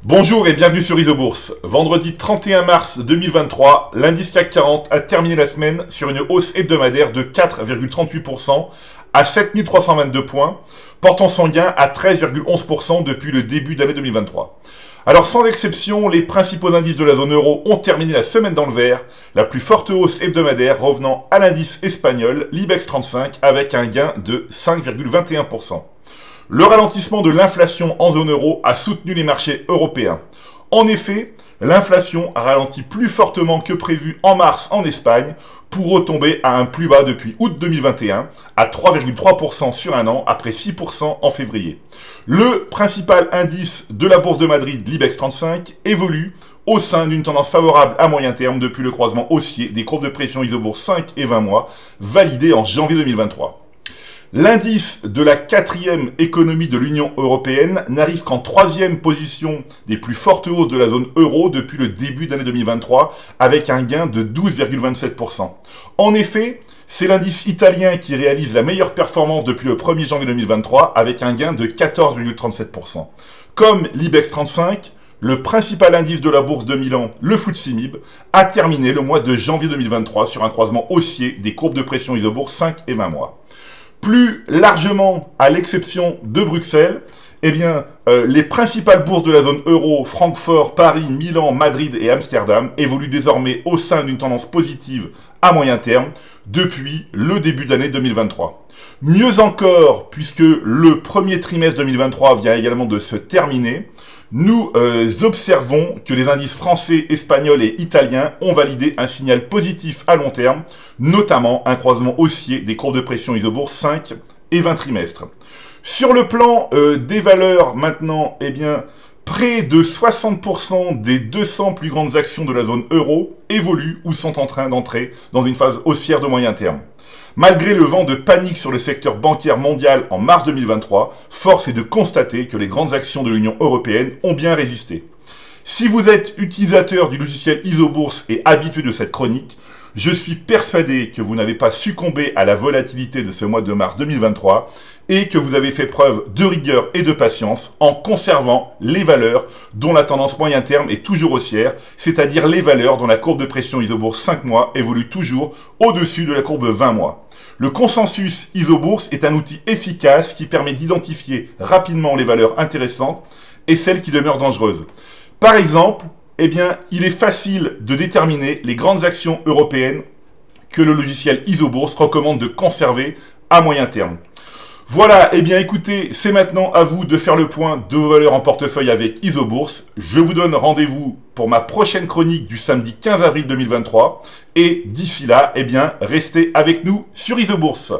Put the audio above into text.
Bonjour et bienvenue sur Isobourse. Vendredi 31 mars 2023, l'indice CAC 40 a terminé la semaine sur une hausse hebdomadaire de 4,38% à 7322 points, portant son gain à 13,11% depuis le début d'année 2023. Alors sans exception, les principaux indices de la zone euro ont terminé la semaine dans le vert, la plus forte hausse hebdomadaire revenant à l'indice espagnol, l'IBEX 35, avec un gain de 5,21%. Le ralentissement de l'inflation en zone euro a soutenu les marchés européens. En effet, l'inflation a ralenti plus fortement que prévu en mars en Espagne pour retomber à un plus bas depuis août 2021 à 3,3% sur un an après 6% en février. Le principal indice de la bourse de Madrid, l'IBEX 35, évolue au sein d'une tendance favorable à moyen terme depuis le croisement haussier des courbes de pression Isobourse 5 et 20 mois validées en janvier 2023. L'indice de la quatrième économie de l'Union européenne n'arrive qu'en troisième position des plus fortes hausses de la zone euro depuis le début d'année 2023, avec un gain de 12,27%. En effet, c'est l'indice italien qui réalise la meilleure performance depuis le 1er janvier 2023, avec un gain de 14,37%. Comme l'IBEX 35, le principal indice de la bourse de Milan, le FTSE MIB, a terminé le mois de janvier 2023 sur un croisement haussier des courbes de pression Isobourse 5 et 20 mois. Plus largement, à l'exception de Bruxelles, les principales bourses de la zone euro, Francfort, Paris, Milan, Madrid et Amsterdam, évoluent désormais au sein d'une tendance positive à moyen terme depuis le début d'année 2023. Mieux encore, puisque le premier trimestre 2023 vient également de se terminer, nous observons que les indices français, espagnols et italiens ont validé un signal positif à long terme, notamment un croisement haussier des courbes de pression Isobourse 5 et 20 trimestres. Sur le plan des valeurs maintenant, près de 60% des 200 plus grandes actions de la zone euro évoluent ou sont en train d'entrer dans une phase haussière de moyen terme. Malgré le vent de panique sur le secteur bancaire mondial en mars 2023, force est de constater que les grandes actions de l'Union européenne ont bien résisté. Si vous êtes utilisateur du logiciel Isobourse et habitué de cette chronique, je suis persuadé que vous n'avez pas succombé à la volatilité de ce mois de mars 2023 et que vous avez fait preuve de rigueur et de patience en conservant les valeurs dont la tendance moyen terme est toujours haussière, c'est-à-dire les valeurs dont la courbe de pression Isobourse 5 mois évolue toujours au-dessus de la courbe 20 mois. Le consensus Isobourse est un outil efficace qui permet d'identifier rapidement les valeurs intéressantes et celles qui demeurent dangereuses. Par exemple, il est facile de déterminer les grandes actions européennes que le logiciel Isobourse recommande de conserver à moyen terme. Voilà, écoutez, c'est maintenant à vous de faire le point de vos valeurs en portefeuille avec Isobourse. Je vous donne rendez-vous pour ma prochaine chronique du samedi 15 avril 2023. Et d'ici là, restez avec nous sur Isobourse.